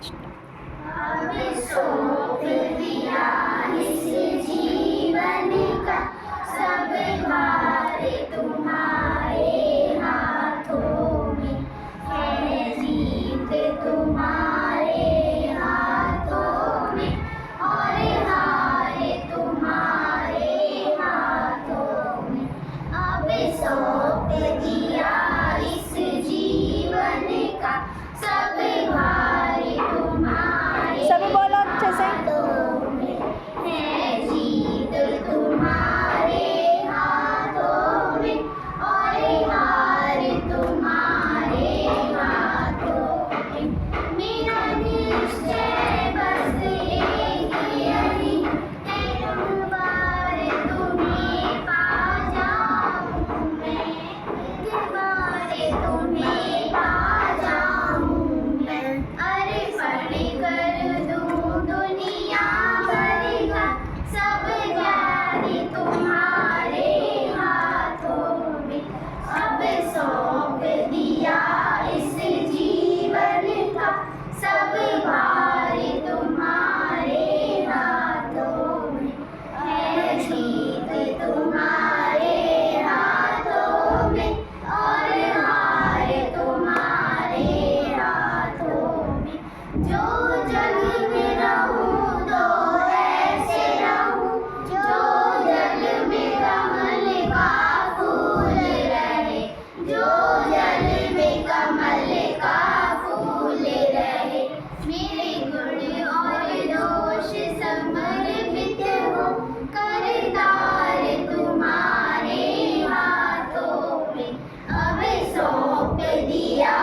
अब सौंप दिया इस जीवन का सब भार तुम्हारे हाथों में है, जीत तुम्हारे हाथों में और हार तुम्हारे हाथों में। अब सौंप दिया इस जीवन का सब भार तुम्हारे सभी बोलो अच्छे से। हाथों में है, जीत तुम्हारे हाथों में और हार तुम्हारे हाथों में। मेरा निश्चय बस एक यही है, एक बार तुम्हें पा जाऊं मैं, एक बार तुम्हें पा जाऊं मैं। अरे पढ़ कर दूं दुनिया भर का सब ज्ञान तुम्हारे हाथों में। अब सौंप दिया इस जीवन का सब भार तुम्हारे हाथों में है, जीत तुम्हारे हाथों में और हार तुम्हारे हाथों में। जो जग में रहूं तो ऐसे रहूं, जो जल में कमल का फूल रहे, जो जल में कमल का फूल रहे। मेरे गुण और दोष समर्पित हो, करतार तुम्हारे हाथों में। अब सौंप दिया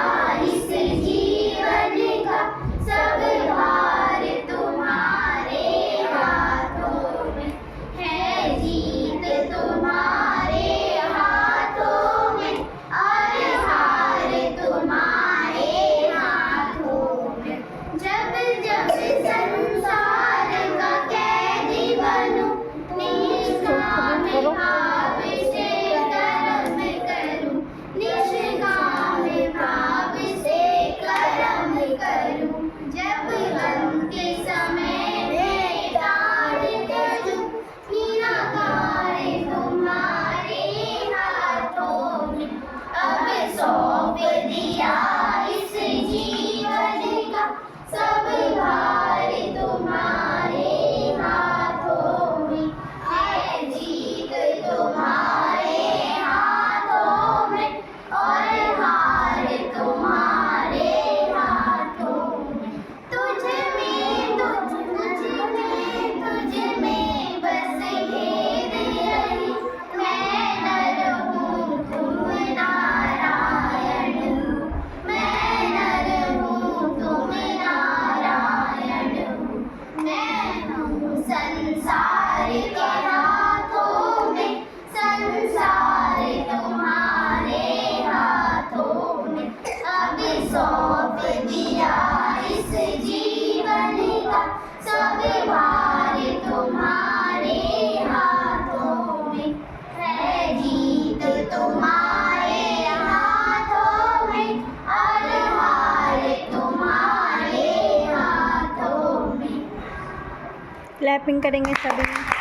इस जीवन का सब भार तुम्हारे हाथों में है, जीत तुम्हारे हाथों में और हार तुम्हारे हाथों में। जब जब संसार का कैदी बनूं, निष्काम भाव से कर्म करूं, निष्काम भाव से कर्म करूं। जब अंतिम समय में प्राण त्यागूं, निराकार तुम्हारे हाथों में। अब सौंप दिया इस जीवन का सब भार तुम्हारे हाथों में है, जीत तुम्हारे हाथों में और हार तुम्हारे हाथों में। तुझ में बस भेद यही, मैं नर हूँ तुम नारायण हो, मैं नर हूँ तुम नारायण हो। मैं हूँ संसार के हाथों में, संसार तुम्हारे हाथों में। अब सौंप दिया इस जीवन का सब भार तुम्हारे हाथों में है, जीत तुम्हारे हाथों में और हार तुम्हारे हाथों में। क्लैपिंग करेंगे सभी।